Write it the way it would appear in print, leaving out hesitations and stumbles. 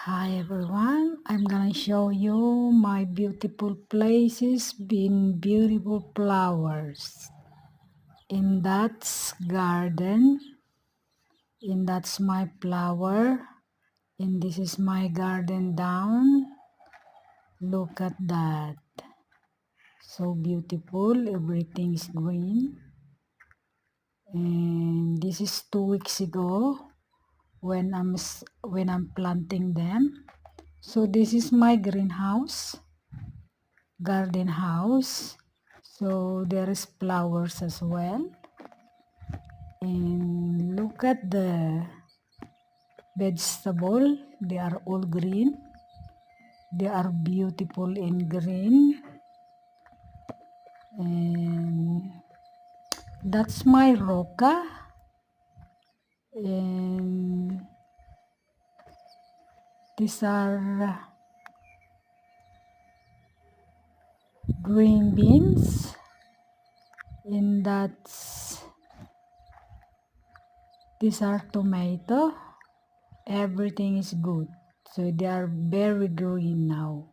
Hi everyone, I'm gonna show you my beautiful places being beautiful flowers. In that's garden, in that's my flower, and this is my garden down. Look at that. So beautiful, everything is green. And this is 2 weeks ago when I'm planting them. So this is my greenhouse. Garden house, so there is flowers as well, and look at the vegetable, they are all green, they are beautiful in green. And that's my roca, and these are green beans, and these are tomato. Everything is good, so they are very green now.